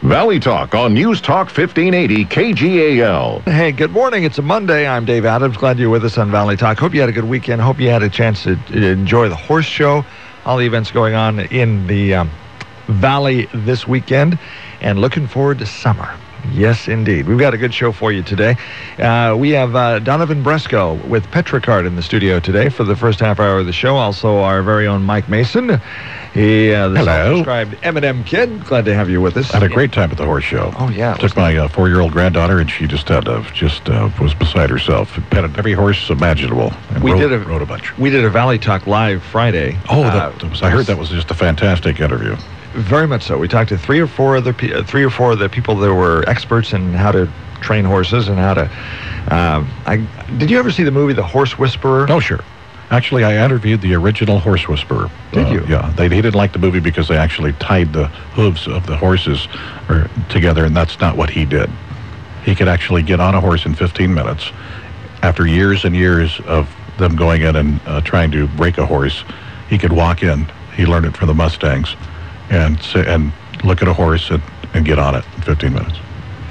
Valley Talk on News Talk 1580 KGAL. Hey, good morning. It's a Monday. I'm Dave Adams. Glad you're with us on Valley Talk. Hope you had a good weekend. Hope you had a chance to enjoy the horse show. All the events going on in the Valley this weekend. And looking forward to summer. Yes, indeed. We've got a good show for you today. We have Donovan Bresko with Petrocard in the studio today for the first half hour of the show. Also, our very own Mike Mason. He, the self-described M&M kid. Glad to have you with us. Had a great time at the horse show. Oh, yeah. Took my 4-year-old granddaughter, and she just was beside herself. Petted every horse imaginable. And rode a bunch. We did a Valley Talk Live Friday. Oh, I heard that was just a fantastic interview. Very much so. We talked to three or four of the people that were experts in how to train horses and how to. Did you ever see the movie The Horse Whisperer? Oh, sure. Actually, I interviewed the original Horse Whisperer. Did you? Yeah. He didn't like the movie because they actually tied the hooves of the horses together, and that's not what he did. He could actually get on a horse in 15 minutes. After years and years of them going in and trying to break a horse, he could walk in. He learned it from the Mustangs. And look at a horse and get on it in 15 minutes.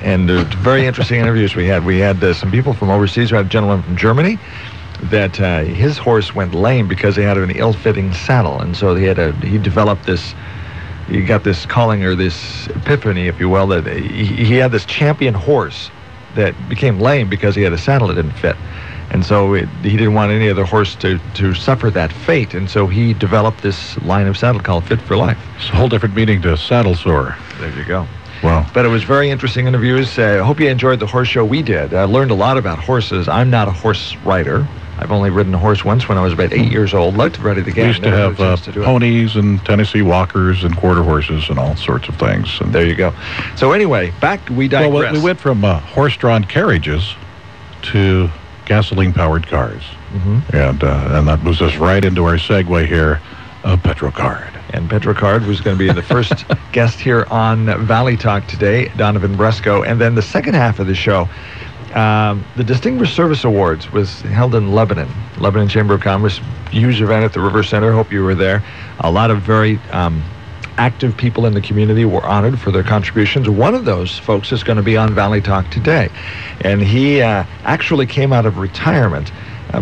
And very interesting interviews we had. We had some people from overseas. We had a gentleman from Germany that his horse went lame because he had an ill-fitting saddle, and so he developed this. He got this calling, or this epiphany, if you will, that he had this champion horse that became lame because he had a saddle that didn't fit. And so he didn't want any other horse to suffer that fate. And so he developed this line of saddle called Fit for Life. It's a whole different meaning to saddle sore. There you go. Wow. But it was very interesting interviews. I hope you enjoyed the horse show we did. I learned a lot about horses. I'm not a horse rider. I've only ridden a horse once when I was about 8 years old. Liked to ride it again. We used to have ponies and Tennessee walkers and quarter horses and all sorts of things. And there you go. So anyway, we digress. Well, we went from horse-drawn carriages to gasoline-powered cars. Mm-hmm. And that moves us right into our segue here of Petrocard. And Petrocard was going to be the first guest here on Valley Talk today, Donovan Bresko. And then the second half of the show, the Distinguished Service Awards was held in Lebanon Chamber of Commerce. Huge event at the River Center. Hope you were there. A lot of very active people in the community were honored for their contributions. One of those folks is going to be on Valley Talk today. And he actually came out of retirement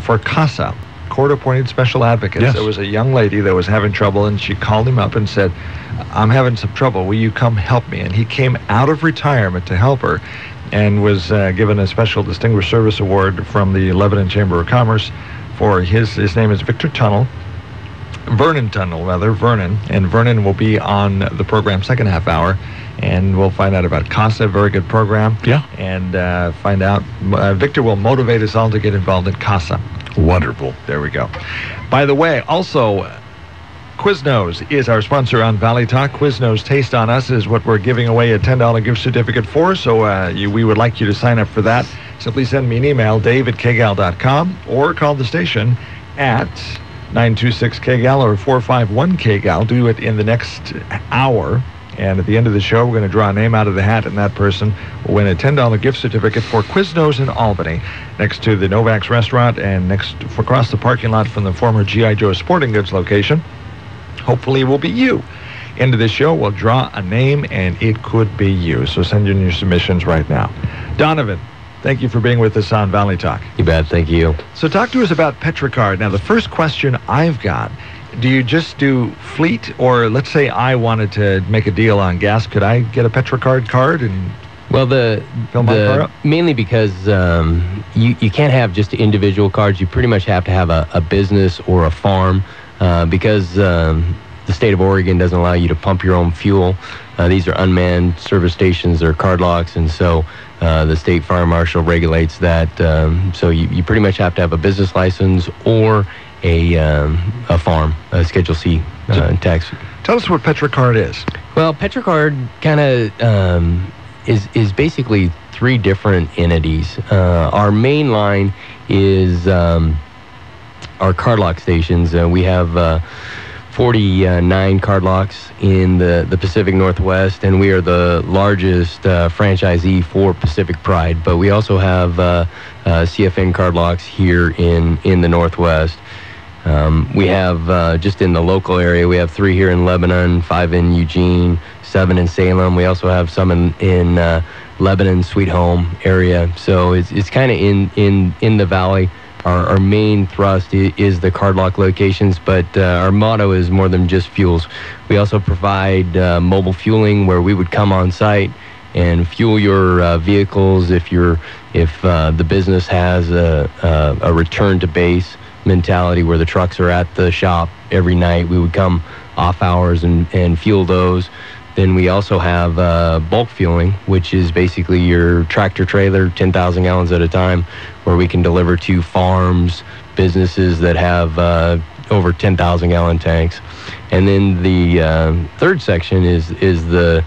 for CASA, Court-Appointed Special Advocates. Yes. There was a young lady that was having trouble, and she called him up and said, I'm having some trouble. Will you come help me? And he came out of retirement to help her and was given a special Distinguished Service Award from the Lebanon Chamber of Commerce for his name is Vernon Tunnell, Vernon. And Vernon will be on the program second half hour, and we'll find out about CASA, very good program. Yeah. And find out, Victor will motivate us all to get involved in CASA. Wonderful. There we go. By the way, also, Quiznos is our sponsor on Valley Talk. Quiznos Taste on Us is what we're giving away a $10 gift certificate for, so we would like you to sign up for that. Simply send me an email, dave@kgal.com, or call the station at 926-KGAL or 451-KGAL. Do it in the next hour. And at the end of the show, we're going to draw a name out of the hat, and that person will win a $10 gift certificate for Quiznos in Albany, next to the Novak's restaurant and across the parking lot from the former G.I. Joe Sporting Goods location. Hopefully it will be you. End of the show, we'll draw a name, and it could be you. So send in your submissions right now. Donovan, thank you for being with us on Valley Talk. You bet, thank you. So talk to us about Petrocard. Now, the first question I've got, do you just do fleet, or let's say I wanted to make a deal on gas, could I get a Petrocard card and fill my car up? Mainly because you can't have just individual cards. You pretty much have to have a business or a farm because the state of Oregon doesn't allow you to pump your own fuel. These are unmanned service stations. They're card locks, and so the state fire marshal regulates that. So you pretty much have to have a business license or a farm, a Schedule C tax. Tell us what Petrocard is. Well, Petrocard kind of is basically three different entities. Our main line is our card lock stations. We have 49 card locks in the Pacific Northwest, and we are the largest franchisee for Pacific Pride. But we also have CFN card locks here in the Northwest. We have, just in the local area, we have 3 here in Lebanon, 5 in Eugene, 7 in Salem. We also have some in Lebanon, Sweet Home area. So it's kind of in the valley. Our main thrust is the card lock locations, but our motto is more than just fuels. We also provide mobile fueling, where we would come on site and fuel your vehicles if the business has a return to base mentality where the trucks are at the shop every night. We would come off hours and fuel those. Then we also have bulk fueling, which is basically your tractor trailer, 10,000 gallons at a time, where we can deliver to farms, businesses that have over 10,000 gallon tanks. And then the third section is the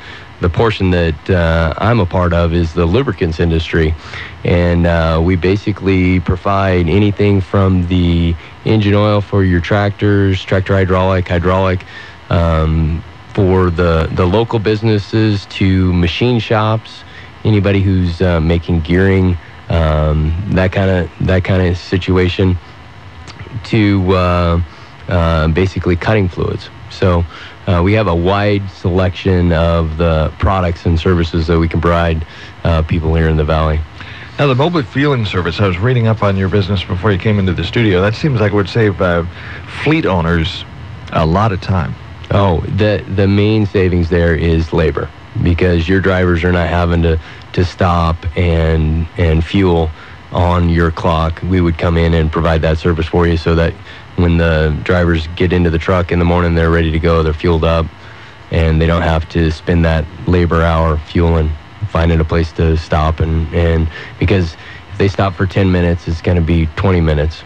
portion that I'm a part of, is the lubricants industry. And we basically provide anything from the engine oil for your tractors, tractor hydraulic, for the local businesses, to machine shops, anybody who's making gearing, that kind of situation, to basically cutting fluids. So we have a wide selection of the products and services that we can provide people here in the valley. Now, the mobile fueling service, I was reading up on your business before you came into the studio. That seems like it would save fleet owners a lot of time. Oh, the main savings there is labor, because your drivers are not having to stop and fuel on your clock. We would come in and provide that service for you, so that when the drivers get into the truck in the morning, they're ready to go, they're fueled up, and they don't have to spend that labor hour fueling, finding a place to stop. And because if they stop for 10 minutes, it's going to be 20 minutes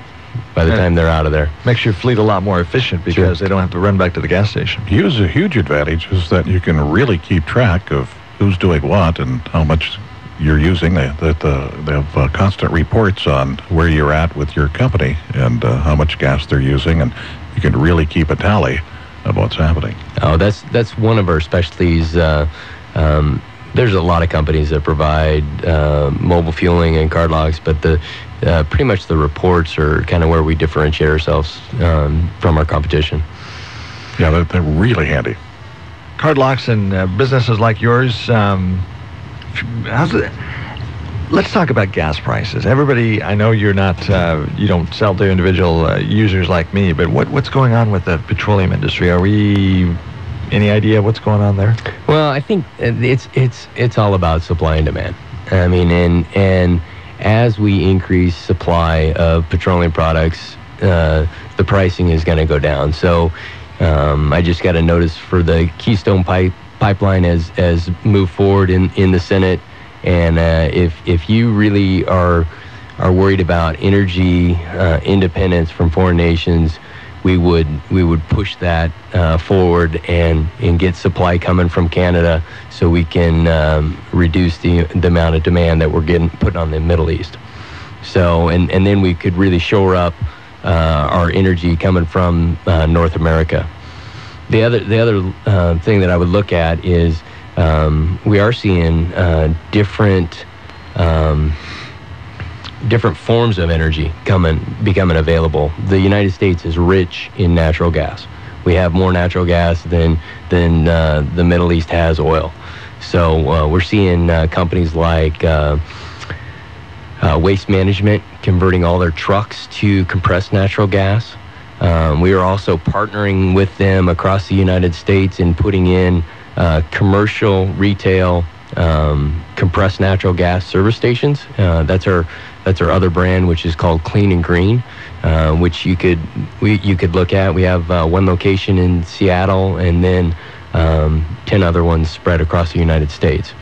by the time they're out of there. Makes your fleet a lot more efficient, because they don't have to run back to the gas station. Here's a huge advantage, is that you can really keep track of who's doing what and how much you're using. They have constant reports on where you're at with your company and how much gas they're using, and you can really keep a tally of what's happening. Oh, that's one of our specialties. There's a lot of companies that provide mobile fueling and card locks, but pretty much the reports are kind of where we differentiate ourselves from our competition. Yeah, they're really handy. Card locks and businesses like yours, let's talk about gas prices. Everybody, I know you're not, you don't sell to individual users like me, but what's going on with the petroleum industry? Any idea what's going on there? Well, I think it's all about supply and demand. I mean, and as we increase supply of petroleum products, the pricing is going to go down. So I just got a notice for the Keystone pipeline as moved forward in the Senate. And if you really are worried about energy independence from foreign nations, we would push that forward and get supply coming from Canada, so we can reduce the amount of demand that we're getting put on the Middle East. So and then we could really shore up our energy coming from North America. The other thing that I would look at is we are seeing different forms of energy becoming available. The United States is rich in natural gas. We have more natural gas than the Middle East has oil. So we're seeing companies like Waste Management converting all their trucks to compressed natural gas. We are also partnering with them across the United States in putting in commercial, retail, compressed natural gas service stations. That's our other brand, which is called Clean and Green, which you could look at. We have one location in Seattle, and then 10 other ones spread across the United States.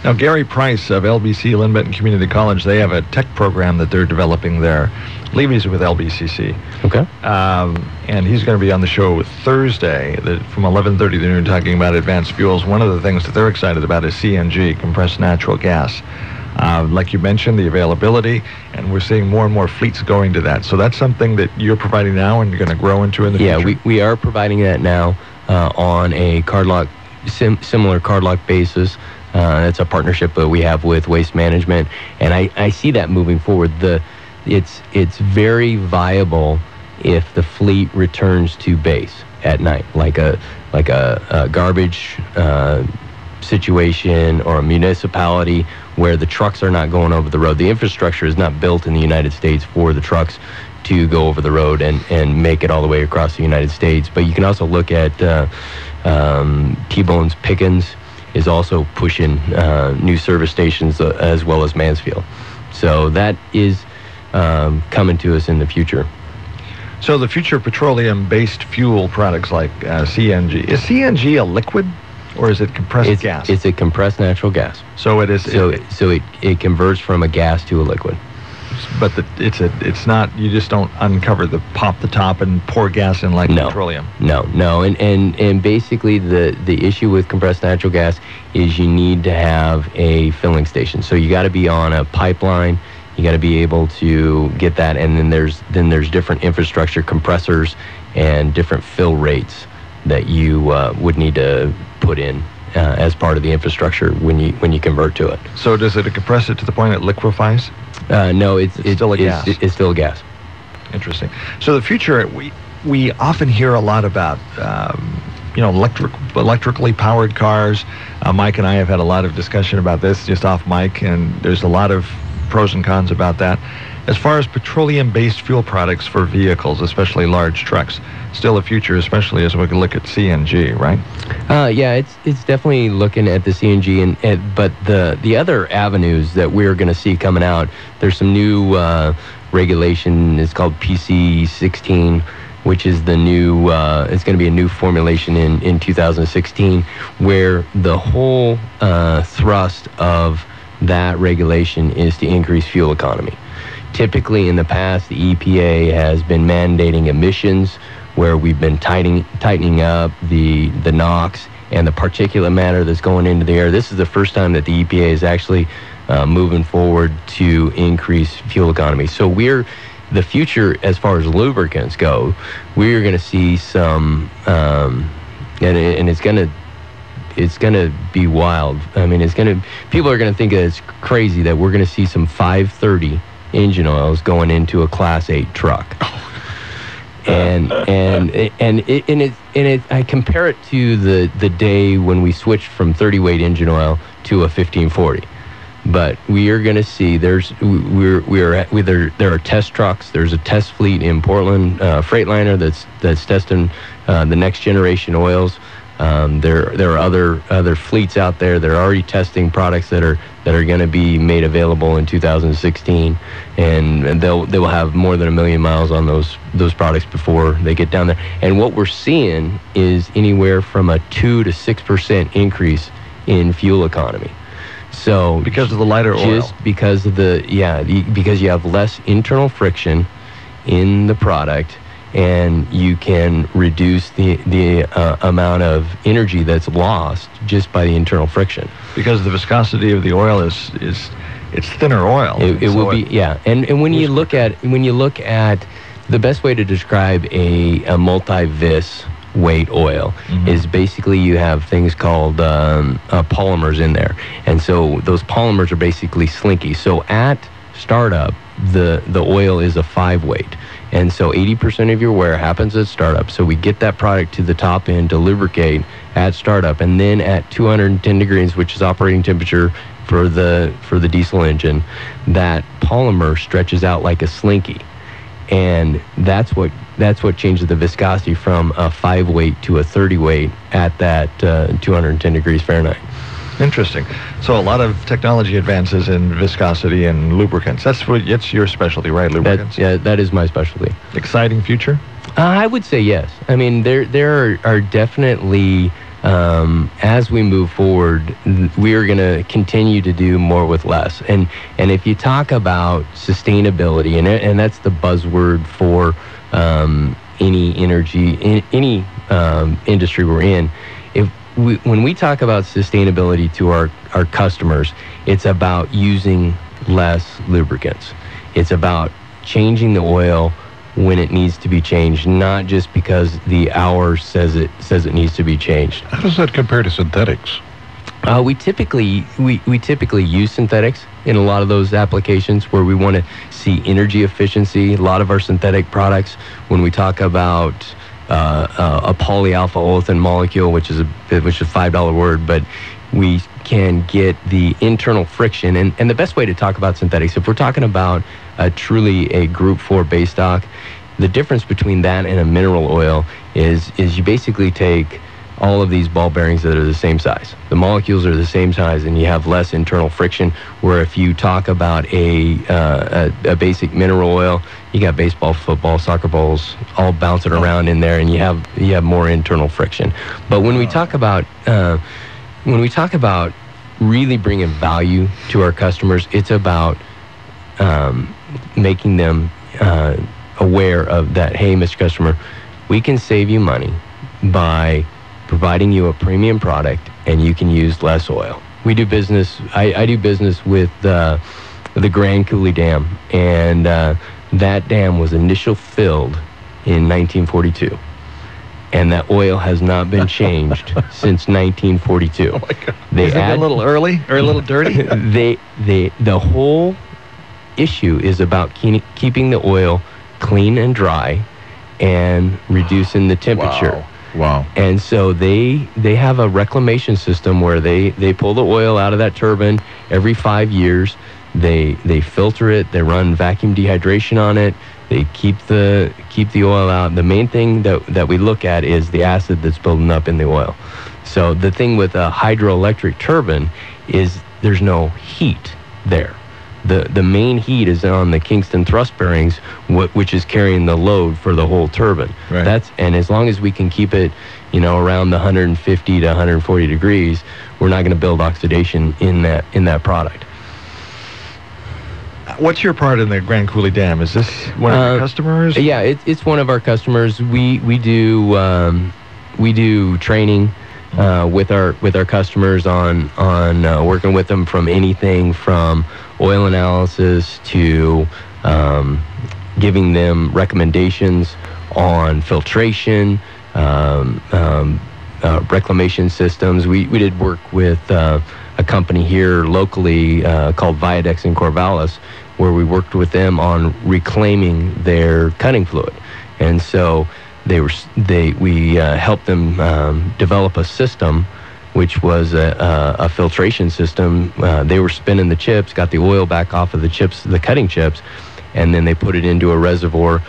Now, Gary Price of LBC Lynn Benton Community College, they have a tech program that they're developing there. I believe he's with LBCC. Okay. And he's going to be on the show Thursday from 11:30 to noon, talking about advanced fuels. One of the things that they're excited about is CNG, compressed natural gas. Like you mentioned, the availability, and we're seeing more and more fleets going to that. So that's something that you're providing now and you're going to grow into in the future? Yeah, we are providing that now on a card lock, similar card lock basis. It's a partnership that we have with Waste Management, and I see that moving forward. It's very viable if the fleet returns to base at night, like a garbage situation or a municipality where the trucks are not going over the road. The infrastructure is not built in the United States for the trucks to go over the road and make it all the way across the United States. But you can also look at T-Bone's Pickens is also pushing new service stations as well as Mansfield. So that is coming to us in the future. So the future petroleum-based fuel products like CNG, is CNG a liquid or is it compressed gas? It's a compressed natural gas. So it is. So it converts from a gas to a liquid. But it's not. You just don't pop the top and pour gas in like petroleum. No. And basically the issue with compressed natural gas is you need to have a filling station. So you got to be on a pipeline. You got to be able to get that, and then there's different infrastructure, compressors, and different fill rates that you would need to put in as part of the infrastructure when you convert to it. So does it compress it to the point it liquefies? No, it's still a gas. It's still a gas. Interesting. So the future, we often hear a lot about electrically powered cars. Mike and I have had a lot of discussion about this just off mic, and there's a lot of pros and cons about that. As far as petroleum-based fuel products for vehicles, especially large trucks, still a future, especially as we can look at CNG, right? Yeah, it's definitely looking at the CNG, but the other avenues that we're going to see coming out, there's some new regulation. It's called PC16, which is the new. It's going to be a new formulation in 2016, where the whole thrust of that regulation is to increase fuel economy. Typically, in the past, the EPA has been mandating emissions, where we've been tightening up the NOx and the particulate matter that's going into the air. This is the first time that the EPA is actually moving forward to increase fuel economy. So the future, as far as lubricants go, we're going to see some, and it's going to be wild. I mean, people are going to think that it's crazy that we're going to see some 530 engine oils going into a Class 8 truck. And I compare it to the day when we switched from 30-weight engine oil to a 1540. But we are going to see there are test trucks. There's a test fleet in Portland, Freightliner that's testing the next generation oils. There are other fleets out there that are already testing products that are going to be made available in 2016, and they will have more than 1 million miles on those products before they get down there. And what we're seeing is anywhere from a 2 to 6% increase in fuel economy. So because of the lighter oil, just because of because you have less internal friction in the product, and you can reduce the amount of energy that's lost just by the internal friction. Because the viscosity of the oil is it's thinner oil. It will be, yeah. And when you look at the best way to describe a multi-vis weight oil is basically you have things called polymers in there, and so those polymers are basically slinky. So at startup, the oil is a 5-weight. And so 80% of your wear happens at startup. So we get that product to the top end to lubricate at startup, and then at 210 degrees, which is operating temperature for the diesel engine, that polymer stretches out like a slinky, and that's what changes the viscosity from a 5-weight to a 30-weight at that 210 degrees Fahrenheit. Interesting. So a lot of technology advances in viscosity and lubricants. It's your specialty, right? Lubricants. That is my specialty. Exciting future? I would say yes. I mean, there are definitely, as we move forward, we are going to continue to do more with less. And if you talk about sustainability, and that's the buzzword for any energy, any industry we're in. When we talk about sustainability to our customers, it's about using less lubricants. It's about changing the oil when it needs to be changed, not just because the hour says it needs to be changed. How does that compare to synthetics? We typically use synthetics in a lot of those applications where we want to see energy efficiency. A lot of our synthetic products, when we talk about a polyalpha olefin molecule, which is a $5 word, but we can get the internal friction. And the best way to talk about synthetics, if we're talking about truly a Group 4 base stock, the difference between that and a mineral oil is you basically take all of these ball bearings that are the same size. The molecules are the same size, and you have less internal friction. Where if you talk about a basic mineral oil, you got baseball, football, soccer balls all bouncing around in there, and you have more internal friction. But when we talk about really bringing value to our customers, it's about making them aware of that. Hey, Mr. Customer, we can save you money by providing you a premium product, and you can use less oil. We do business. I do business with the Grand Coulee Dam, and that dam was initially filled in 1942, and that oil has not been changed since 1942. Oh my God! Is it a little early or a little dirty? The whole issue is about keeping the oil clean and dry, and reducing the temperature. Wow. And so they have a reclamation system where they pull the oil out of that turbine every 5 years. They filter it. They run vacuum dehydration on it. They keep the oil out. The main thing that we look at is the acid that's building up in the oil. So the thing with a hydroelectric turbine is there's no heat there. The main heat is on the Kingston thrust bearings, which is carrying the load for the whole turbine. Right. And as long as we can keep it, around the 150 to 140 degrees, we're not going to build oxidation in that product. What's your part in the Grand Coulee Dam? Is this one of your customers? Yeah, it's one of our customers. We do training with our customers on working with them from anything from oil analysis to giving them recommendations on filtration, reclamation systems. We did work with a company here locally called Viadex in Corvallis, where we worked with them on reclaiming their cutting fluid. And so we helped them develop a system, which was a filtration system. They were spinning the chips, got the oil back off of the chips, the cutting chips, and then they put it into a reservoir.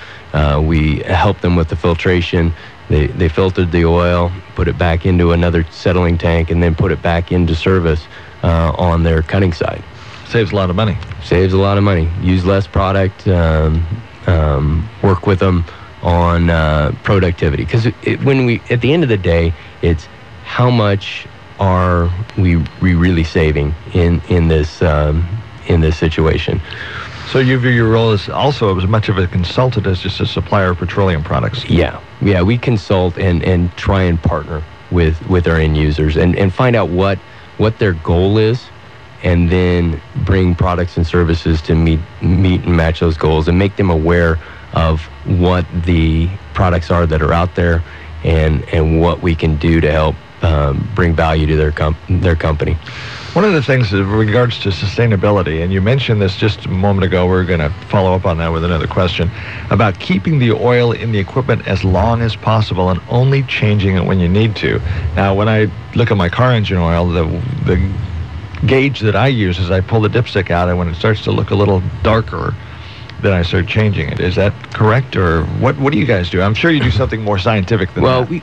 We helped them with the filtration. They filtered the oil, put it back into another settling tank, and then put it back into service on their cutting side. Saves a lot of money. Saves a lot of money. Use less product. Work with them on productivity, because when we, at the end of the day, it's how much are we really saving in this situation. So you view your role as also as much of a consultant as just a supplier of petroleum products. Yeah, we consult and try and partner with our end users and find out what their goal is, and then bring products and services to meet and match those goals, and make them aware of what the products are that are out there, and what we can do to help bring value to their company. One of the things in regards to sustainability, and you mentioned this just a moment ago, we're going to follow up on that with another question, about keeping the oil in the equipment as long as possible and only changing it when you need to. Now, when I look at my car engine oil, the gauge that I use is I pull the dipstick out, and when it starts to look a little darker, then I start changing it. Is that correct, or what do you guys do? I'm sure you do something more scientific than that. Well,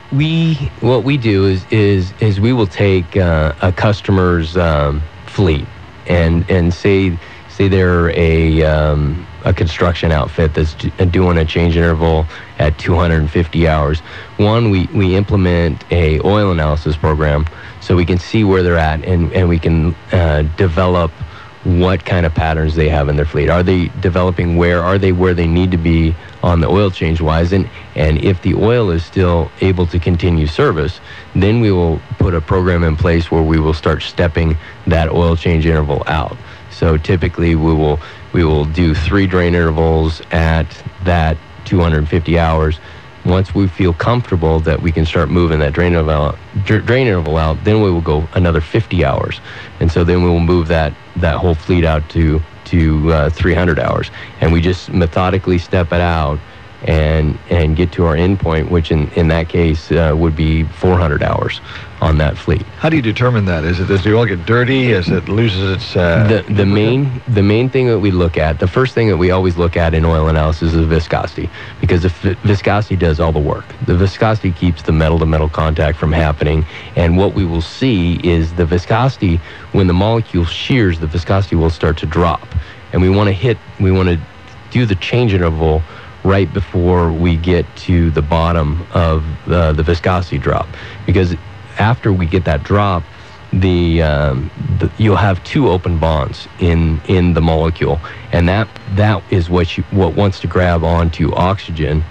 what we do is we will take a customer's fleet and say they're a construction outfit that's doing a change interval at 250 hours. One, we implement a oil analysis program so we can see where they're at, and we can develop what kind of patterns they have in their fleet. Are they developing where they need to be on the oil change wise? And if the oil is still able to continue service, then we will put a program in place where we will start stepping that oil change interval out. So typically we will do 3 drain intervals at that 250 hours. Once we feel comfortable that we can start moving that drain interval out, then we will go another 50 hours. And so then we will move that whole fleet out to 300 hours. And we just methodically step it out and get to our end point, which in that case would be 400 hours on that fleet. How do you determine that? Is it, does the oil get dirty? As it loses its... The main thing that we look at, the first thing that we always look at in oil analysis is viscosity, because the viscosity does all the work. The viscosity keeps the metal-to-metal contact from happening, and what we will see is the viscosity, when the molecule shears, the viscosity will start to drop. And we want to do the change interval right before we get to the bottom of the viscosity drop, because after we get that drop, you'll have two open bonds in the molecule, and that is what wants to grab onto oxygen,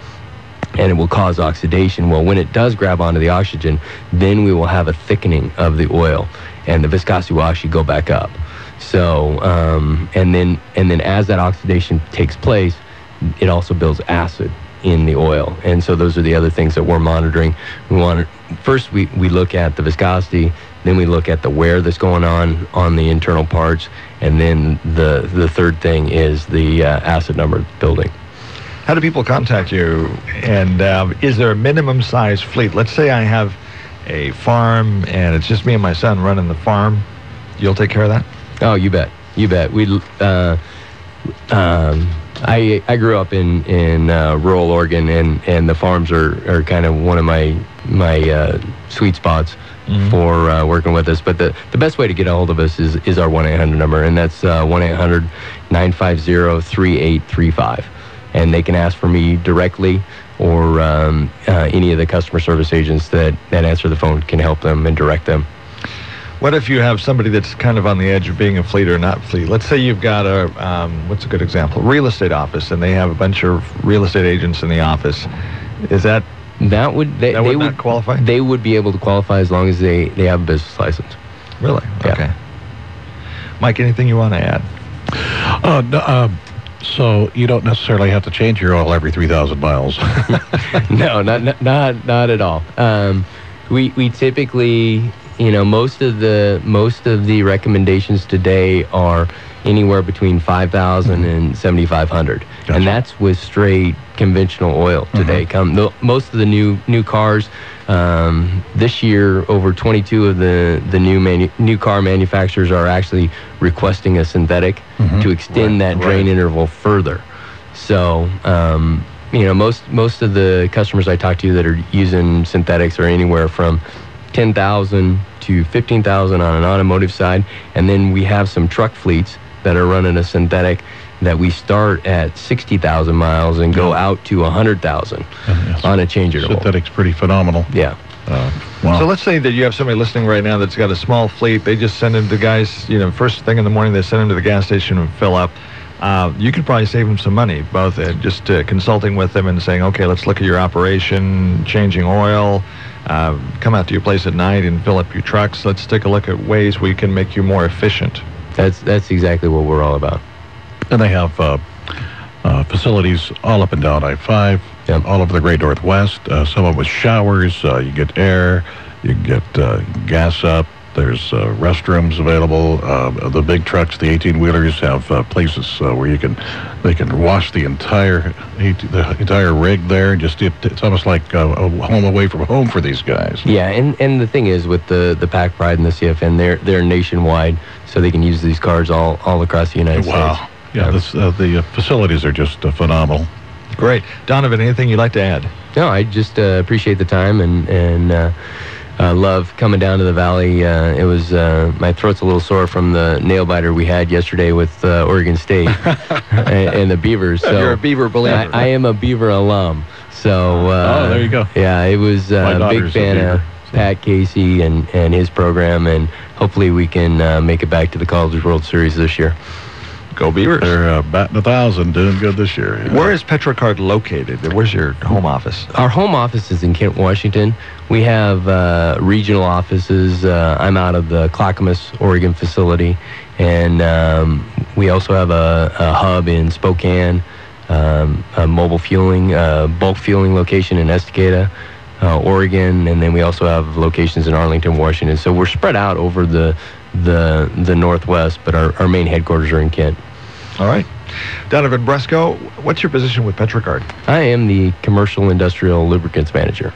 and it will cause oxidation. Well, when it does grab onto the oxygen, then we will have a thickening of the oil, and the viscosity will actually go back up. So, and then as that oxidation takes place, it also builds acid in the oil. And so those are the other things that we're monitoring. First we look at the viscosity, then we look at the wear that's going on the internal parts, and then the third thing is the acid number building. How do people contact you? And is there a minimum size fleet? Let's say I have a farm and it's just me and my son running the farm. You'll take care of that? Oh, you bet. I grew up in rural Oregon, and the farms are kind of one of my sweet spots for working with us. But the best way to get a hold of us is our 1-800 number, and that's 1-800-950-3835. And they can ask for me directly, or any of the customer service agents that answer the phone can help them and direct them. What if you have somebody that's kind of on the edge of being a fleet or not fleet? Let's say you've got what's a good example? Real estate office, and they have a bunch of real estate agents in the office. Is that would not qualify? They would be able to qualify as long as they have a business license. Really? Yeah. Okay. Mike, anything you want to add? So you don't necessarily have to change your oil every 3,000 miles. No, not at all. We typically, most of the recommendations today are anywhere between 5,000 and 7,500, Gotcha. and that's with straight conventional oil today. Most of the new cars this year, over 22 of the new car manufacturers are actually requesting a synthetic to extend that drain interval further. So most of the customers I talk to that are using synthetics are anywhere from 10,000 to 15,000 on an automotive side, and then we have some truck fleets that are running a synthetic that we start at 60,000 miles and go out to 100,000 on a change interval. Synthetic's pretty phenomenal. Yeah. Wow. So let's say that you have somebody listening right now that's got a small fleet. They just send them to guys, first thing in the morning, they send them to the gas station and fill up. You could probably save them some money, both just consulting with them and saying, okay, let's look at your operation, changing oil, come out to your place at night and fill up your trucks. Let's take a look at ways we can make you more efficient. That's exactly what we're all about. And they have facilities all up and down I-5, all over the Great Northwest. Some of them with showers. You get air, you get gas up. There's restrooms available. The big trucks, the 18-wheelers, have places where they can wash the entire rig there. It's almost like a home away from home for these guys. Yeah, and the thing is, with the Pack Pride and the CFN, they're nationwide, so they can use these cars all across the United States. Wow. Yeah, the facilities are just phenomenal. Great. Donovan, anything you'd like to add? No, I just appreciate the time and love coming down to the valley. It was my throat's a little sore from the nail biter we had yesterday with Oregon State and the Beavers. So you're a Beaver believer. I am a Beaver alum. So there you go. Yeah, it was a big fan of Pat Casey and his program, and hopefully we can make it back to the College World Series this year. Go Beavers. They're batting 1,000, doing good this year. Yeah. Where is Petrocard located? Where's your home office? Our home office is in Kent, Washington. We have regional offices. I'm out of the Clackamas, Oregon facility, and we also have a hub in Spokane, a mobile fueling, bulk fueling location in Estacada, Oregon, and then we also have locations in Arlington, Washington. So we're spread out over the Northwest, but our main headquarters are in Kent. All right. Donovan Bresko, what's your position with Petrocard? I am the Commercial Industrial Lubricants Manager.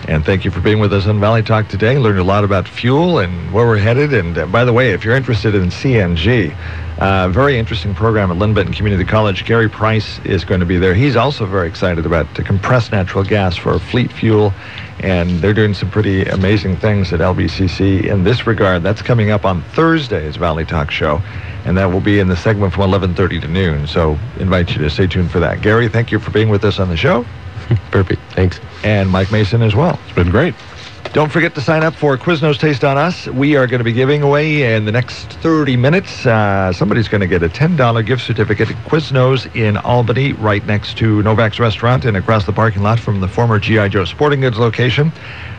And thank you for being with us on Valley Talk today. Learned a lot about fuel and where we're headed. And by the way, if you're interested in CNG, very interesting program at Lynn Benton Community College. Gary Price is going to be there. He's also very excited about compressed natural gas for fleet fuel. And they're doing some pretty amazing things at LBCC in this regard. That's coming up on Thursday's Valley Talk show. And that will be in the segment from 11:30 to noon. So invite you to stay tuned for that. Gary, thank you for being with us on the show. Perfect. Thanks. And Mike Mason as well. It's been great. Don't forget to sign up for Quiznos Taste on Us. We are going to be giving away in the next 30 minutes. Somebody's going to get a $10 gift certificate at Quiznos in Albany, right next to Novak's Restaurant and across the parking lot from the former G.I. Joe Sporting Goods location.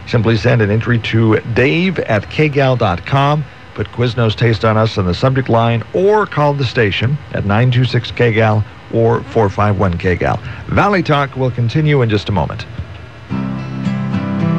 Simply send an entry to dave@kgal.com. Put Quiznos Taste on Us on the subject line or call the station at 926-KGAL or 451-KGAL. Valley Talk will continue in just a moment.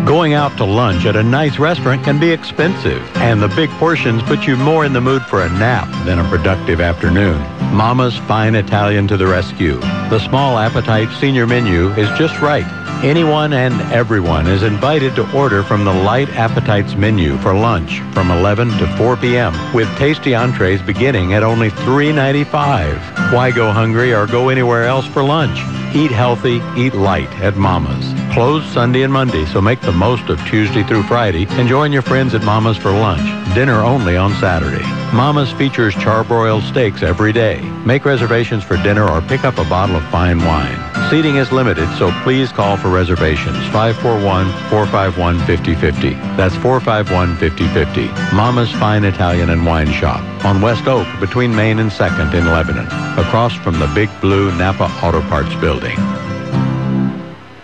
Going out to lunch at a nice restaurant can be expensive, and the big portions put you more in the mood for a nap than a productive afternoon. Mama's Fine Italian to the rescue. The small appetite senior menu is just right. Anyone and everyone is invited to order from the Light Appetites menu for lunch from 11 to 4 p.m. with tasty entrees beginning at only $3.95. Why go hungry or go anywhere else for lunch? Eat healthy, eat light at Mama's. Closed Sunday and Monday, so make the most of Tuesday through Friday and join your friends at Mama's for lunch. Dinner only on Saturday. Mama's features charbroiled steaks every day. Make reservations for dinner or pick up a bottle of fine wine. Seating is limited, so please call for reservations. 541-451-5050. That's 451-5050. Mama's Fine Italian and Wine Shop on West Oak between Main and 2nd in Lebanon, across from the Big Blue Napa Auto Parts building.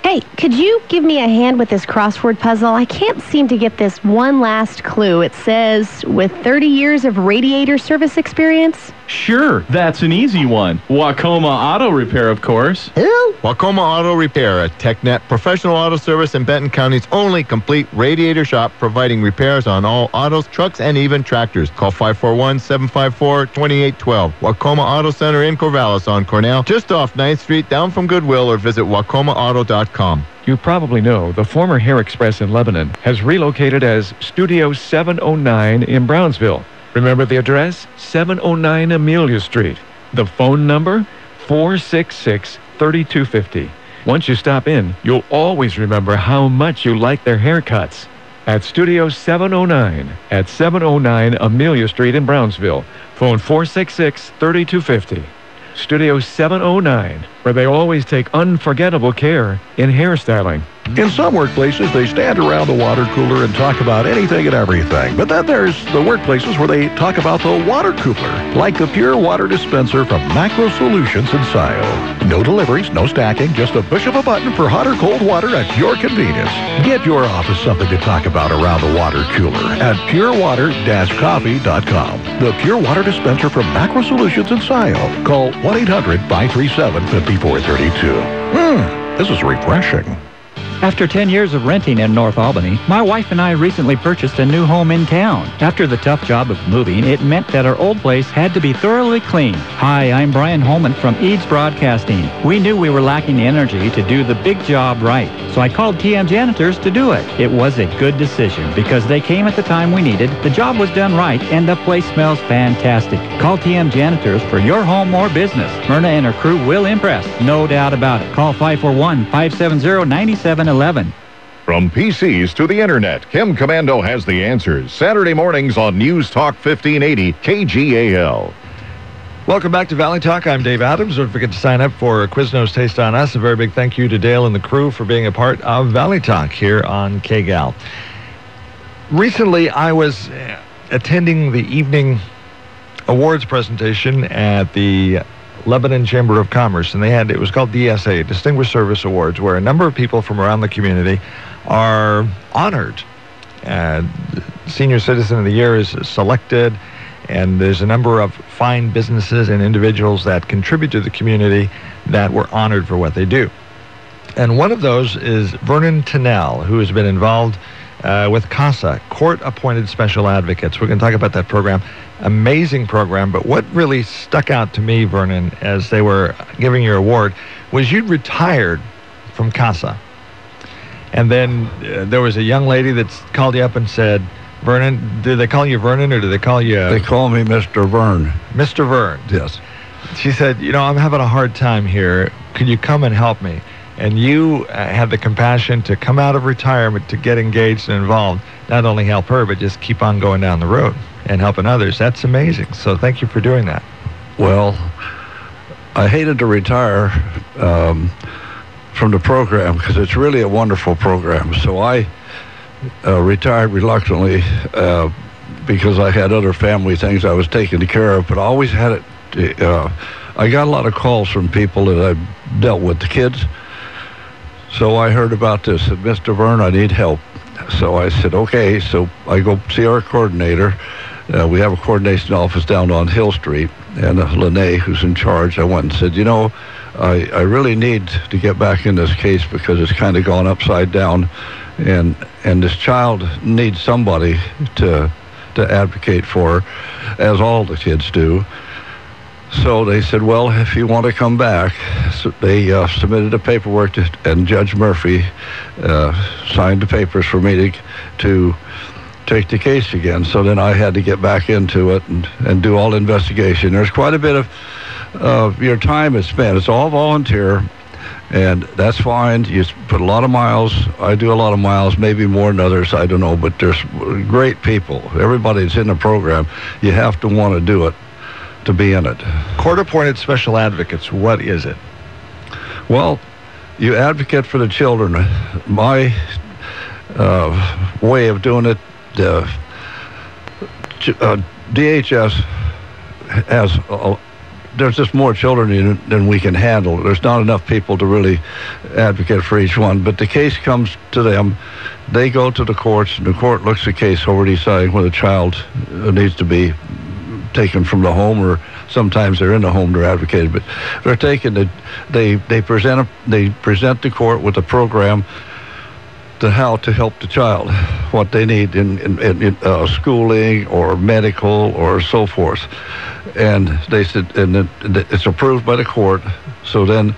Hey, could you give me a hand with this crossword puzzle? I can't seem to get this one last clue. It says, with 30 years of radiator service experience? Sure, that's an easy one. Wacoma Auto Repair, of course. Who? Wacoma Auto Repair, a TechNet professional auto service in Benton County's only complete radiator shop, providing repairs on all autos, trucks, and even tractors. Call 541-754-2812. Wacoma Auto Center in Corvallis on Cornell, just off 9th Street, down from Goodwill, or visit wacomaauto.com. You probably know the former Hair Express in Lebanon has relocated as Studio 709 in Brownsville. Remember the address? 709 Amelia Street. The phone number? 466-3250. Once you stop in, you'll always remember how much you like their haircuts. At Studio 709 at 709 Amelia Street in Brownsville. Phone 466-3250. Studio 709, where they always take unforgettable care in hairstyling. In some workplaces, they stand around the water cooler and talk about anything and everything. But then there's the workplaces where they talk about the water cooler, like the pure water dispenser from Macro Solutions in Scioto. No deliveries, no stacking, just a push of a button for hot or cold water at your convenience. Get your office something to talk about around the water cooler at purewater-coffee.com. The pure water dispenser from Macro Solutions in Scioto. Call 1-800-537-5432. This is refreshing. After 10 years of renting in North Albany, my wife and I recently purchased a new home in town. After the tough job of moving, it meant that our old place had to be thoroughly cleaned. Hi, I'm Brian Holman from Eads Broadcasting. We knew we were lacking the energy to do the big job right, so I called TM Janitors to do it. It was a good decision because they came at the time we needed, the job was done right, and the place smells fantastic. Call TM Janitors for your home or business. Myrna and her crew will impress, no doubt about it. Call 541-570-9711. From PCs to the internet, Kim Commando has the answers. Saturday mornings on News Talk 1580 KGAL. Welcome back to Valley Talk. I'm Dave Adams. Don't forget to sign up for Quiznos Taste on Us. A very big thank you to Dale and the crew for being a part of Valley Talk here on KGAL. Recently, I was attending the evening awards presentation at the Lebanon Chamber of Commerce, and it was called DSA, Distinguished Service Awards, where a number of people from around the community are honored. Senior Citizen of the Year is selected, And there's a number of fine businesses and individuals that contribute to the community that were honored for what they do. And one of those is Vernon Tunnell, who has been involved with CASA, Court-Appointed Special Advocates. We're going to talk about that program. Amazing program, but what really stuck out to me, Vernon, as they were giving your award, was you'd retired from CASA. And then there was a young lady that called you up and said, Vernon, did they call you Vernon or did they call you... They call me Mr. Vern. Mr. Vern. Yes. She said, I'm having a hard time here. Could you come and help me? And you had the compassion to come out of retirement to get engaged and involved, not only help her, but just keep on going down the road and helping others. That's amazing. So thank you for doing that. Well, I hated to retire from the program because it's really a wonderful program. So I retired reluctantly because I had other family things I was taking care of, but I always had it. I got a lot of calls from people that I dealt with, the kids. So I heard about this, said, Mr. Vern, I need help. So I said, okay. So I go see our coordinator. We have a coordination office down on Hill Street, and Lene, who's in charge, I went and said, I really need to get back in this case because it's kind of gone upside down, and this child needs somebody to advocate for her, as all the kids do. So they said, well, if you want to come back, so they submitted the paperwork and Judge Murphy signed the papers for me to take the case again. So then I had to get back into it and do all the investigation. There's quite a bit of your time is spent. It's all volunteer, and that's fine. You put a lot of miles. I do a lot of miles, maybe more than others, I don't know, but there's great people. Everybody that's in the program, you have to want to do it to be in it. Court-appointed special advocates, what is it? Well, you advocate for the children. My way of doing it, DHS has, there's just more children than we can handle. There's not enough people to really advocate for each one, but the case comes to them. They go to the courts, and the court looks at the case over deciding whether the child needs to be taken from the home, or sometimes they're in the home, they're advocated, but they're taken. They present the court with a program to how to help the child, what they need in schooling or medical or so forth. And they said, and it's approved by the court. So then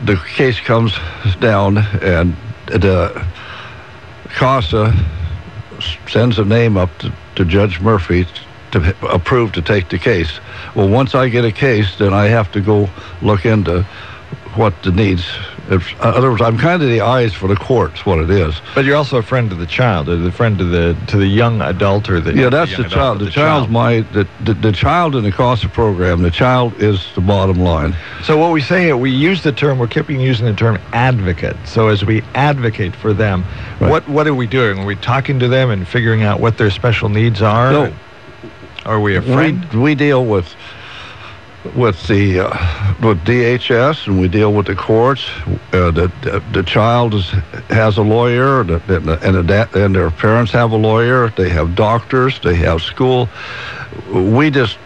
the case comes down, and the CASA sends a name up to Judge Murphy to approve to take the case. Well, once I get a case, then I have to go look into what the needs. In other words, I'm kind of the eyes for the courts, what it is. But you're also a friend to the child, or the friend to the young adult, or the that's the child. The child's the child in the CASA program. The child is the bottom line. So what we say here, we use the term. We're keeping using the term advocate. So as we advocate for them, right. What are we doing? Are we talking to them and figuring out what their special needs are? No. Are we a friend? We deal with DHS, and we deal with the courts. The child has a lawyer, and their parents have a lawyer. They have doctors. They have school. We just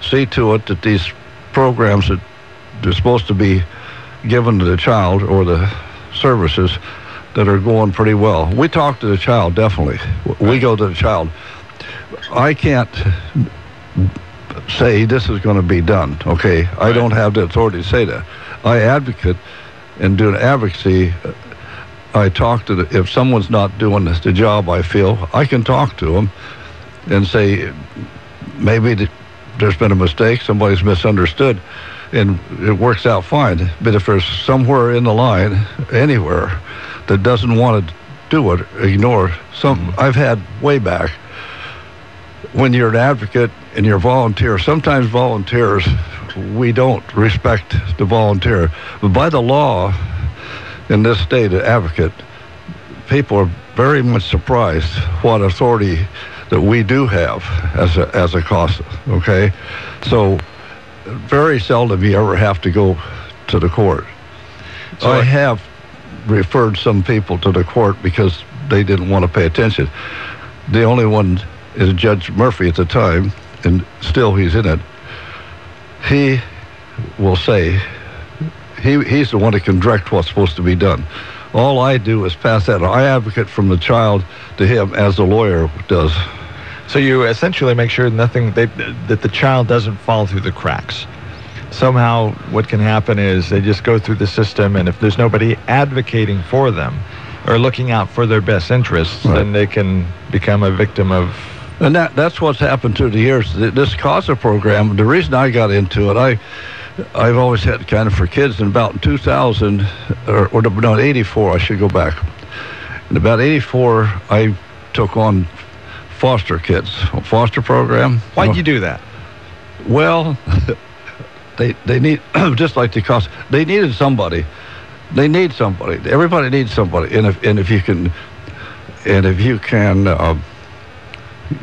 see to it that these programs that they're supposed to be given to the child, or the services, that are going pretty well. We talk to the child, definitely. We go to the child. I can't say this is going to be done, okay? Right. I don't have the authority to say that. I advocate and do an advocacy. I talk to if someone's not doing the job, I feel, I can talk to them and say, maybe there's been a mistake, somebody's misunderstood, and it works out fine. But if there's somewhere in the line, anywhere, that doesn't want to do it, ignore something. I've had way back, when you're an advocate and you're a volunteer, sometimes volunteers, we don't respect the volunteer. But by the law in this state, an advocate, people are very much surprised what authority that we do have as a CASA, okay? So very seldom you ever have to go to the court. So I have referred some people to the court because they didn't want to pay attention. The only one is Judge Murphy at the time, and still he's in it, he will say, he's the one that can direct what's supposed to be done. All I do is pass that on. I advocate from the child to him as the lawyer does. So you essentially make sure that the child doesn't fall through the cracks. Somehow what can happen is they just go through the system, and if there's nobody advocating for them or looking out for their best interests, then they can become a victim of... And that's what's happened through the years. This CASA program, the reason I got into it, I've always had kind of for kids, and about 2000, or no, 84, I should go back. In about 84, I took on foster kids, a foster program. Why'd you do that? Well, they need, just like the CASA, they needed somebody. They need somebody. Everybody needs somebody. And if you can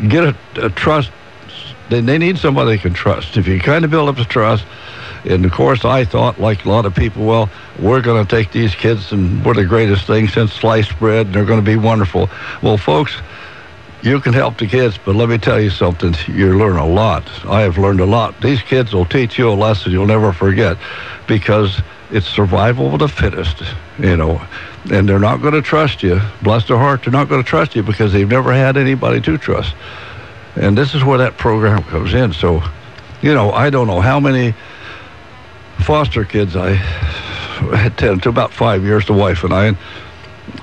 get a trust, they need somebody they can trust. If you kind of build up the trust, and of course I thought, like a lot of people, well, we're going to take these kids and we're the greatest thing since sliced bread, and they're going to be wonderful. Well, folks, you can help the kids, but let me tell you something, you learn a lot. I have learned a lot. These kids will teach you a lesson you'll never forget, because it's survival of the fittest, and they're not going to trust you. Bless their heart, they're not going to trust you because they've never had anybody to trust. And this is where that program comes in. So, I don't know how many foster kids I had to about 5 years, the wife and I,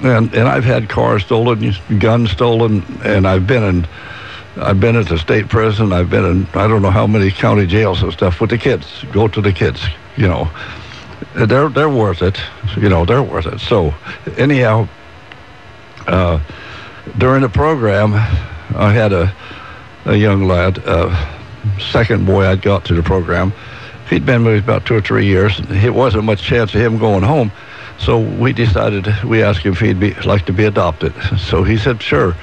and I've had cars stolen, guns stolen, and I've been at the state prison. I've been in I don't know how many county jails and stuff with the kids. Go to the kids, They're worth it, they're worth it. So anyhow, during the program, I had a young lad, second boy I'd got to the program. He'd been with me about 2 or 3 years, and it wasn't much chance of him going home. So we asked him if he'd like to be adopted. So he said, sure.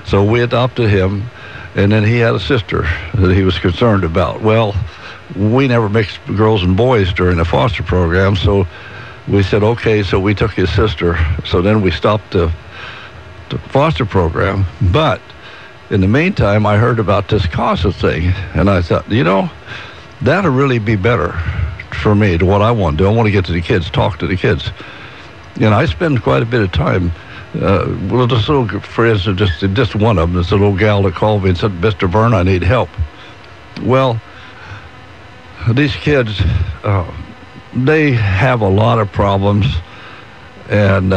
So we adopted him, and then he had a sister that he was concerned about. Well, we never mixed girls and boys during the foster program, so we said, okay, so we took his sister. So then we stopped the foster program. But in the meantime, I heard about this CASA thing, and I thought, that'll really be better for me to what I want to do. I want to get to the kids, talk to the kids. And I spend quite a bit of time. Well, this little, for instance, just one of them, this little gal that called me and said, Mr. Vernon, I need help. Well, these kids, they have a lot of problems. And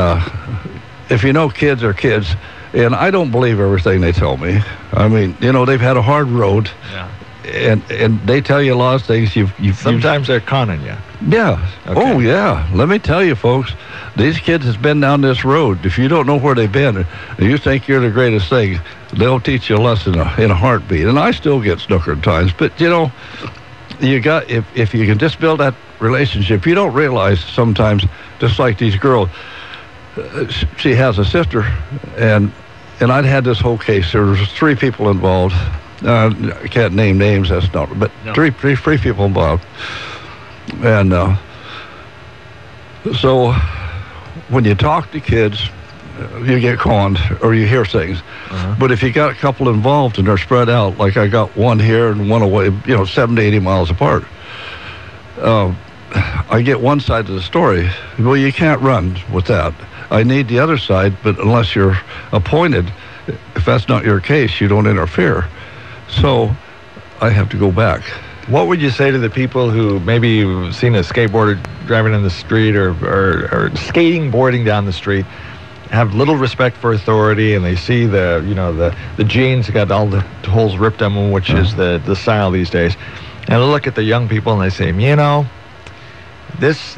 if kids are kids, and I don't believe everything they tell me. I mean, they've had a hard road. Yeah. And they tell you a lot of things. Sometimes they're conning you. Yeah. Okay. Oh, yeah. Let me tell you, folks, these kids has been down this road. If you don't know where they've been, and you think you're the greatest thing, they'll teach you a lesson in a heartbeat. And I still get snookered times, but you got if you can just build that relationship, you don't realize sometimes, just like these girls, she has a sister, and I'd had this whole case. There was 3 people involved. I can't name names, that's not, but no. three people involved. And so when you talk to kids, you get conned or you hear things. Uh-huh. But if you got a couple involved and they're spread out, like I got one here and one away, 70 to 80 miles apart, I get one side of the story. Well, you can't run with that. I need the other side, but unless you're appointed, if that's not your case, you don't interfere. So I have to go back. What would you say to the people who maybe you've seen a skateboarder driving in the street or skating, boarding down the street, have little respect for authority, and they see the jeans got all the holes ripped on them, which is the style these days, and they look at the young people and they say, this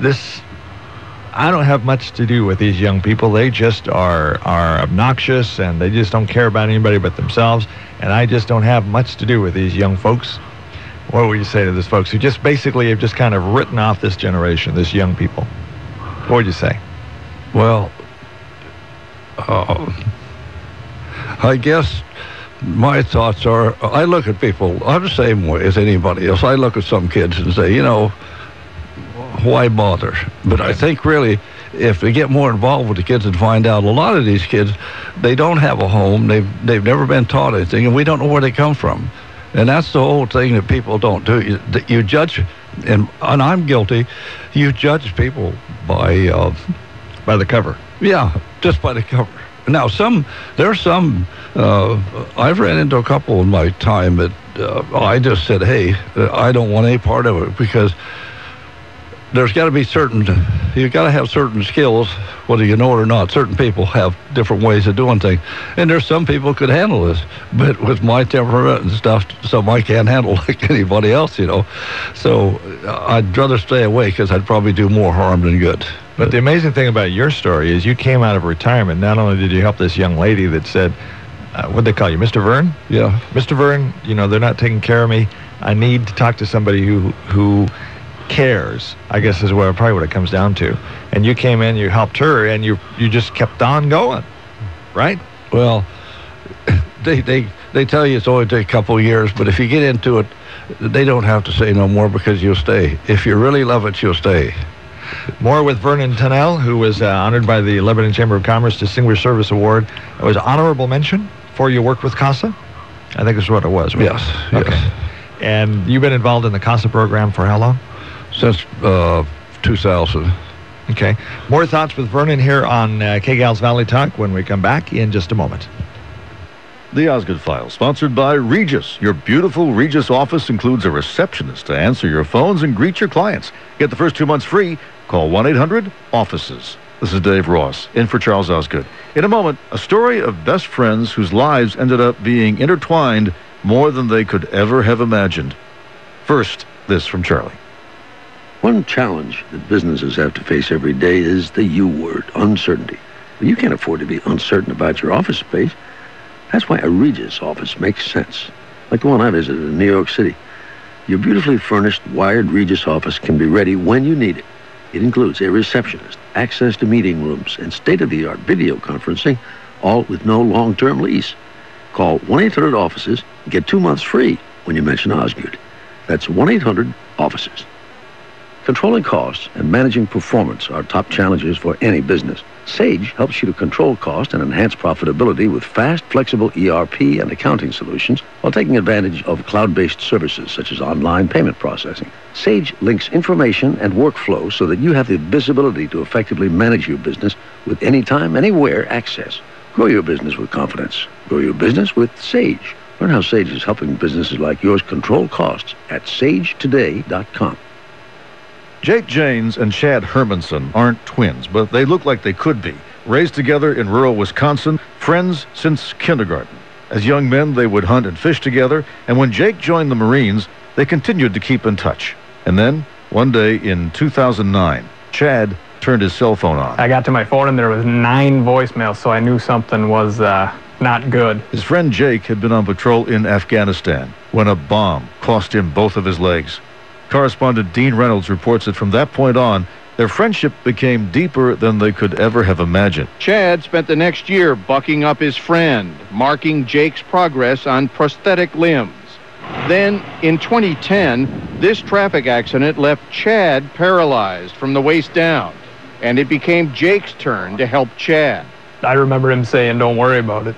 I don't have much to do with these young people. They just are obnoxious, and they just don't care about anybody but themselves, and I just don't have much to do with these young folks. What would you say to those folks who just basically have just kind of written off this generation, this young people? What would you say? Well, I guess my thoughts are, I look at people, I'm the same way as anybody else. I look at some kids and say, why bother? But I think really, if we get more involved with the kids and find out a lot of these kids, they don't have a home, they've never been taught anything, and we don't know where they come from. And that's the whole thing that people don't do. You judge, and I'm guilty, you judge people by the cover. Yeah, just by the cover. Now, there's some, I've ran into a couple in my time that I just said, hey, I don't want any part of it, because there's got to be you've got to have certain skills, whether you know it or not. Certain people have different ways of doing things. And there's some people could handle this, but with my temperament and stuff, some I can't handle like anybody else, So I'd rather stay away, because I'd probably do more harm than good. But the amazing thing about your story is you came out of retirement. Not only did you help this young lady that said, what'd they call you, Mr. Vern? Yeah. Mr. Vern, they're not taking care of me. I need to talk to somebody who cares, I guess is probably what it comes down to. And you came in, you helped her, and you just kept on going, right? Well, they tell you it's only take a couple of years, but if you get into it, they don't have to say no more, because you'll stay. If you really love it, you'll stay. More with Vernon Tunnell, who was honored by the Lebanon Chamber of Commerce Distinguished Service Award. It was honorable mention for your work with CASA? I think that's what it was, right? Yes. Okay. Yes. And you've been involved in the CASA program for how long? Since 2000. Okay. More thoughts with Vernon here on KGAL's Valley Talk when we come back in just a moment. The Osgood File, sponsored by Regis. Your beautiful Regis office includes a receptionist to answer your phones and greet your clients. Get the first 2 months free. Call 1-800-OFFICES. This is Dave Ross, in for Charles Osgood. In a moment, a story of best friends whose lives ended up being intertwined more than they could ever have imagined. First, this from Charlie. One challenge that businesses have to face every day is the U word, uncertainty. Well, you can't afford to be uncertain about your office space. That's why a Regis office makes sense. Like the one I visited in New York City. Your beautifully furnished, wired Regis office can be ready when you need it. It includes a receptionist, access to meeting rooms, and state-of-the-art video conferencing, all with no long-term lease. Call 1-800-OFFICES and get 2 months free when you mention Osgood. That's 1-800-OFFICES. Controlling costs and managing performance are top challenges for any business. Sage helps you to control cost and enhance profitability with fast, flexible ERP and accounting solutions while taking advantage of cloud-based services such as online payment processing. Sage links information and workflow so that you have the visibility to effectively manage your business with anytime, anywhere access. Grow your business with confidence. Grow your business with Sage. Learn how Sage is helping businesses like yours control costs at sagetoday.com. Jake Janes and Chad Hermanson aren't twins, but they look like they could be. Raised together in rural Wisconsin, friends since kindergarten. As young men, they would hunt and fish together, and when Jake joined the Marines, they continued to keep in touch. And then, one day in 2009, Chad turned his cell phone on. I got to my phone and there was 9 voicemails, so I knew something was not good. His friend Jake had been on patrol in Afghanistan when a bomb cost him both of his legs. Correspondent Dean Reynolds reports that from that point on, their friendship became deeper than they could ever have imagined. Chad spent the next year bucking up his friend, marking Jake's progress on prosthetic limbs. Then, in 2010, this traffic accident left Chad paralyzed from the waist down, and it became Jake's turn to help Chad. I remember him saying, "Don't worry about it,"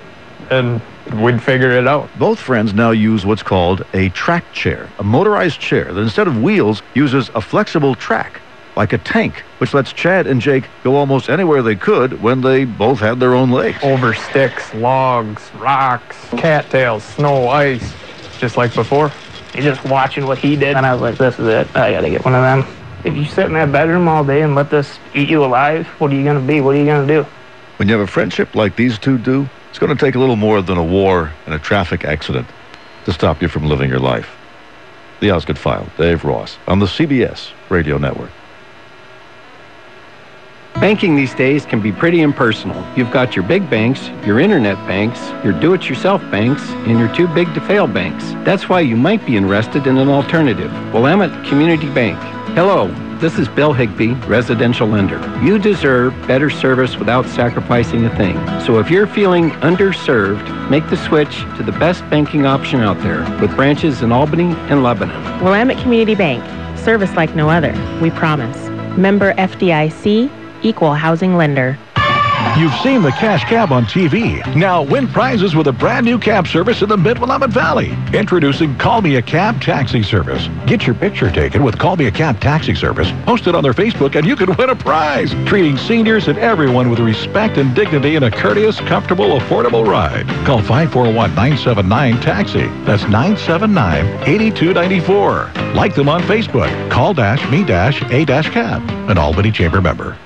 and we'd figure it out. Both friends now use what's called a track chair, a motorized chair that instead of wheels uses a flexible track, like a tank, which lets Chad and Jake go almost anywhere they could when they both had their own legs. Over sticks, logs, rocks, cattails, snow, ice, just like before. You're just watching what he did, and I was like, this is it. I gotta get one of them. If you sit in that bedroom all day and let this eat you alive, what are you gonna be? What are you gonna do? When you have a friendship like these two do, it's going to take a little more than a war and a traffic accident to stop you from living your life. The Osgood File, Dave Ross, on the CBS Radio Network. Banking these days can be pretty impersonal. You've got your big banks, your internet banks, your do-it-yourself banks, and your too big to fail banks. That's why you might be interested in an alternative. Willamette Community Bank. Hello, this is Bill Higbee, residential lender. You deserve better service without sacrificing a thing. So if you're feeling underserved, make the switch to the best banking option out there with branches in Albany and Lebanon. Willamette Community Bank. Service like no other. We promise. Member FDIC, Equal housing lender. You've seen the Cash Cab on TV. Now win prizes with a brand new cab service in the Mid-Willamette Valley. Introducing Call Me a Cab Taxi Service. Get your picture taken with Call Me a Cab Taxi Service. Post it on their Facebook and you can win a prize. Treating seniors and everyone with respect and dignity in a courteous, comfortable, affordable ride. Call 541-979-TAXI. That's 979-8294. Like them on Facebook. Call-me-a-cab. An Albany Chamber member.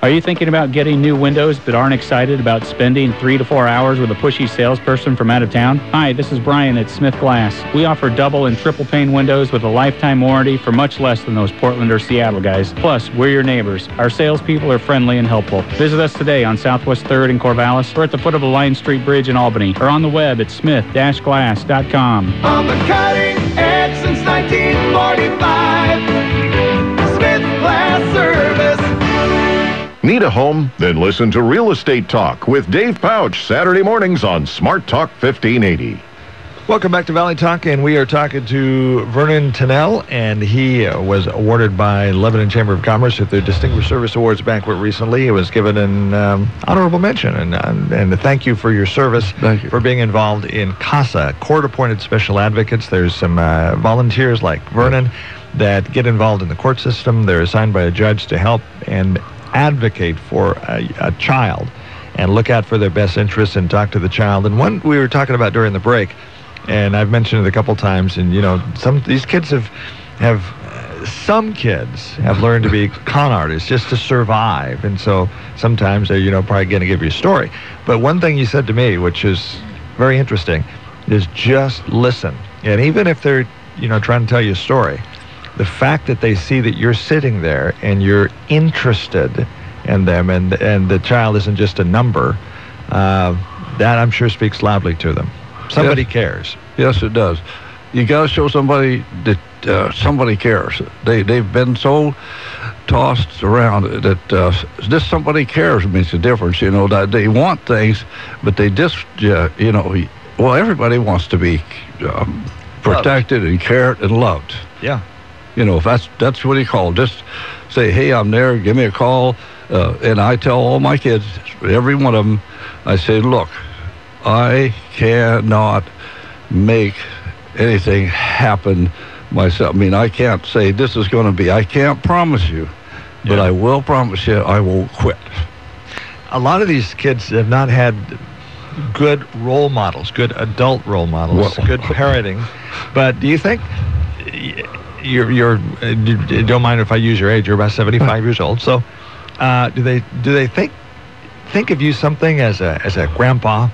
Are you thinking about getting new windows but aren't excited about spending 3 to 4 hours with a pushy salesperson from out of town? Hi, this is Brian at Smith Glass. We offer double and triple pane windows with a lifetime warranty for much less than those Portland or Seattle guys. Plus, we're your neighbors. Our salespeople are friendly and helpful. Visit us today on Southwest 3rd in Corvallis or at the foot of the Line Street Bridge in Albany or on the web at smith-glass.com. On the cutting edge since 1945, Smith Glass Service. Need a home? Then listen to Real Estate Talk with Dave Pouch, Saturday mornings on Smart Talk 1580. Welcome back to Valley Talk, and we are talking to Vernon Tunnell, and he was awarded by Lebanon Chamber of Commerce at their Distinguished Service Awards banquet recently. He was given an honorable mention, and a thank you for your service. Thank you. For being involved in CASA, court-appointed special advocates. There's some volunteers like Vernon that get involved in the court system. They're assigned by a judge to help and advocate for a child and look out for their best interests and talk to the child. And one we were talking about during the break, and I've mentioned it a couple times, and these kids some kids have learned to be con artists just to survive, and so sometimes they're probably going to give you a story. But one thing you said to me, which is very interesting, is just listen. And even if they're trying to tell you a story, the fact that they see that you're sitting there and you're interested in them, and the child isn't just a number, that I'm sure speaks loudly to them. Somebody cares. Yes, it does. You got to show somebody that somebody cares. They've been so tossed around that just somebody cares makes a difference. That they want things, but they just everybody wants to be protected and cared and loved. Yeah. If that's what he called, just say, hey, I'm there, give me a call. And I tell all my kids, every one of them, I say, look, I cannot make anything happen myself. I mean, I can't say this is going to be. I can't promise you, but I will promise you I won't quit. A lot of these kids have not had good role models, good adult role models, good parenting. But do you think... You don't mind if I use your age? You're about 75 years old. So, do they think of you something as a grandpa,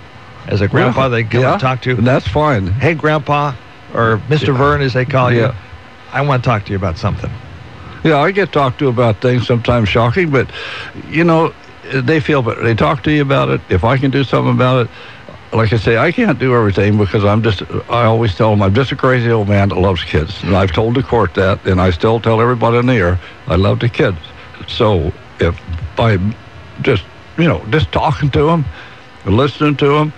they go and talk to? And that's fine. Hey, Grandpa, or Mr. Vern, as they call you. I want to talk to you about something. Yeah, I get talked to about things sometimes shocking, but they feel better. They talk to you about it. If I can do something about it. Like I say, I can't do everything because I always tell them I'm just a crazy old man that loves kids. And I've told the court that, and I still tell everybody in the air, I love the kids. So if by just talking to them, listening to them,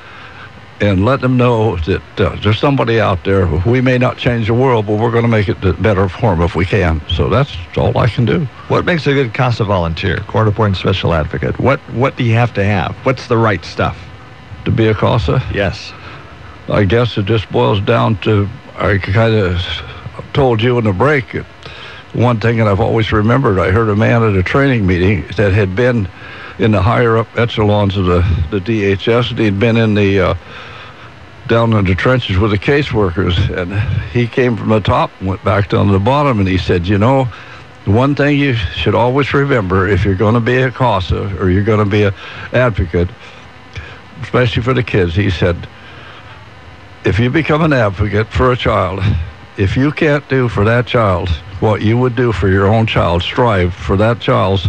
and let them know that there's somebody out there, we may not change the world, but we're going to make it better for them if we can. So that's all I can do. What makes a good CASA volunteer, court-appointed special advocate? What do you have to have? What's the right stuff? To be a CASA? Yes. I guess it just boils down to, I kind of told you in the break, one thing that I've always remembered, I heard a man at a training meeting that had been in the higher up echelons of the DHS, and he'd been in the down in the trenches with the caseworkers, and he came from the top and went back down to the bottom, and he said, the one thing you should always remember if you're going to be a CASA or you're going to be an advocate, especially for the kids, he said, if you become an advocate for a child, if you can't do for that child what you would do for your own child, strive for that child's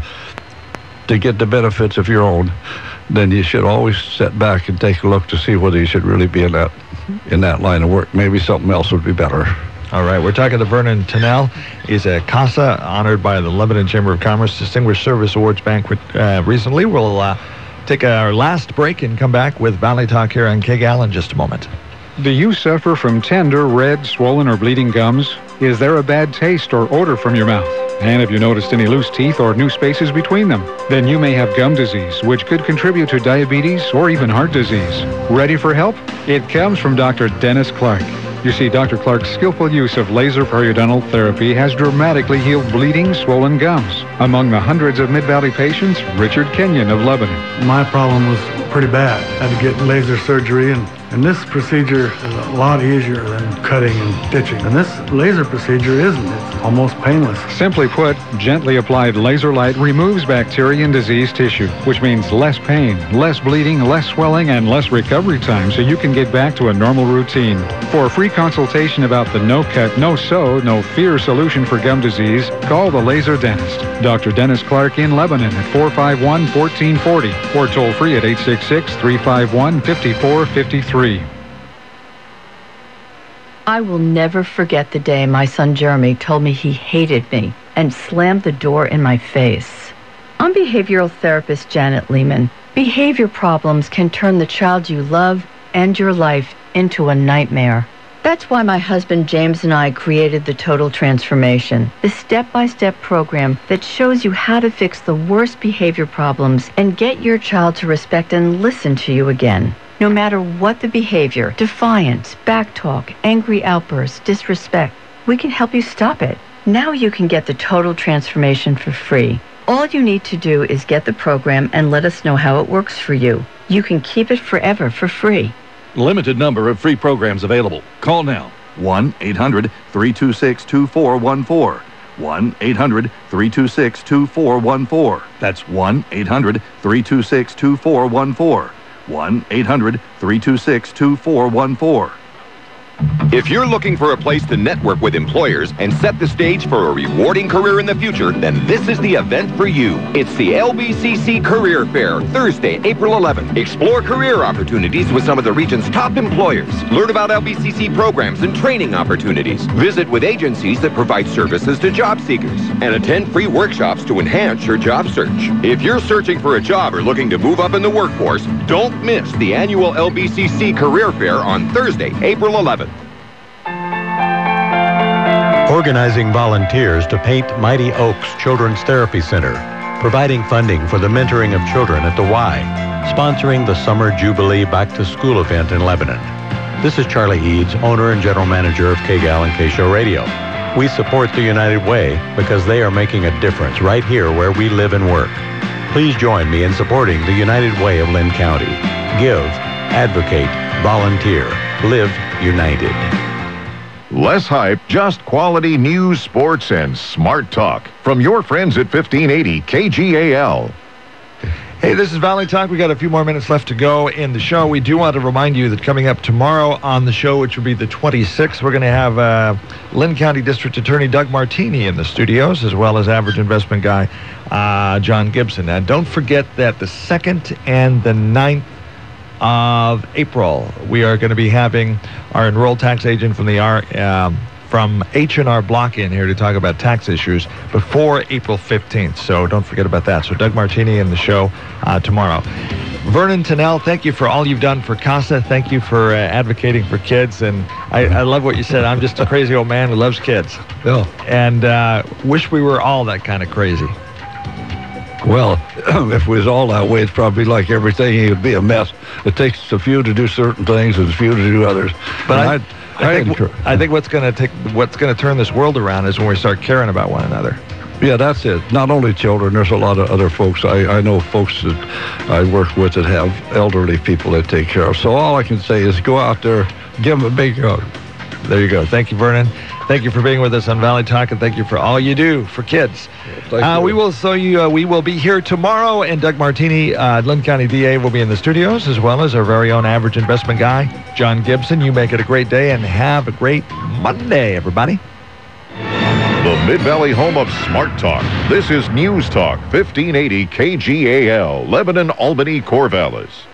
to get the benefits of your own, then you should always sit back and take a look to see whether you should really be in that line of work. Maybe something else would be better. All right, we're talking to Vernon Tunnell. He's a CASA honored by the Lebanon Chamber of Commerce Distinguished Service Awards banquet recently. We'll take our last break and come back with Valley Talk here on KGAL in just a moment. Do you suffer from tender, red, swollen, or bleeding gums? Is there a bad taste or odor from your mouth? And have you noticed any loose teeth or new spaces between them? Then you may have gum disease, which could contribute to diabetes or even heart disease. Ready for help? It comes from Dr. Dennis Clark. You see, Dr. Clark's skillful use of laser periodontal therapy has dramatically healed bleeding, swollen gums. Among the hundreds of Mid-Valley patients, Richard Kenyon of Lebanon. My problem was pretty bad. I had to get laser surgery, and this procedure is a lot easier than cutting and stitching. And this laser procedure isn't. It's almost painless. Simply put, gently applied laser light removes bacteria and diseased tissue, which means less pain, less bleeding, less swelling, and less recovery time, so you can get back to a normal routine. For a free consultation about the no-cut, no-sew, no-fear solution for gum disease, call the Laser Dentist. Dr. Dennis Clark in Lebanon at 451-1440 or toll free at 866-351-5453. I will never forget the day my son Jeremy told me he hated me and slammed the door in my face. I'm behavioral therapist Janet Lehman. Behavior problems can turn the child you love and your life into a nightmare. That's why my husband James and I created the Total Transformation, the step-by-step program that shows you how to fix the worst behavior problems and get your child to respect and listen to you again. No matter what the behavior, defiance, backtalk, angry outbursts, disrespect, we can help you stop it. Now you can get the Total Transformation for free. All you need to do is get the program and let us know how it works for you. You can keep it forever for free. Limited number of free programs available. Call now. 1-800-326-2414. 1-800-326-2414. That's 1-800-326-2414. 1-800-326-2414. If you're looking for a place to network with employers and set the stage for a rewarding career in the future, then this is the event for you. It's the LBCC Career Fair, Thursday, April 11th. Explore career opportunities with some of the region's top employers. Learn about LBCC programs and training opportunities. Visit with agencies that provide services to job seekers. And attend free workshops to enhance your job search. If you're searching for a job or looking to move up in the workforce, don't miss the annual LBCC Career Fair on Thursday, April 11th. Organizing volunteers to paint Mighty Oaks Children's Therapy Center, providing funding for the mentoring of children at the Y, sponsoring the Summer Jubilee Back to School event in Lebanon. This is Charlie Eads, owner and general manager of KGAL and KSHO Radio. We support the United Way because they are making a difference right here where we live and work. Please join me in supporting the United Way of Lynn County. Give, advocate, volunteer, live united. Less hype, just quality news, sports, and smart talk. From your friends at 1580 KGAL. Hey, this is Valley Talk. We got a few more minutes left to go in the show. We do want to remind you that coming up tomorrow on the show, which will be the 26th, we're going to have Lynn County District Attorney Doug Martini in the studios, as well as average investment guy John Gibson. And don't forget that the 2nd and the 9th of April, we are going to be having our enrolled tax agent from the from H&R Block in here to talk about tax issues before April 15th. So don't forget about that. So Doug Martini in the show tomorrow. Vernon Tunnell, thank you for all you've done for CASA. Thank you for advocating for kids. And I love what you said. I'm just a crazy old man who loves kids. Yeah. And wish we were all that kind of crazy. Well, if we was all that way, it's probably like everything. It would be a mess. It takes a few to do certain things and a few to do others. But I think what's going to turn this world around is when we start caring about one another. Yeah, that's it. Not only children, there's a lot of other folks. I know folks that I work with that have elderly people that take care of. So all I can say is go out there, give them a big hug. There you go. Thank you, Vernon. Thank you for being with us on Valley Talk, and thank you for all you do for kids. We will be here tomorrow, and Doug Martini, Lynn County DA, will be in the studios, as well as our very own average investment guy, John Gibson. You make it a great day, and have a great Monday, everybody. The Mid-Valley home of Smart Talk. This is News Talk 1580 KGAL, Lebanon, Albany, Corvallis.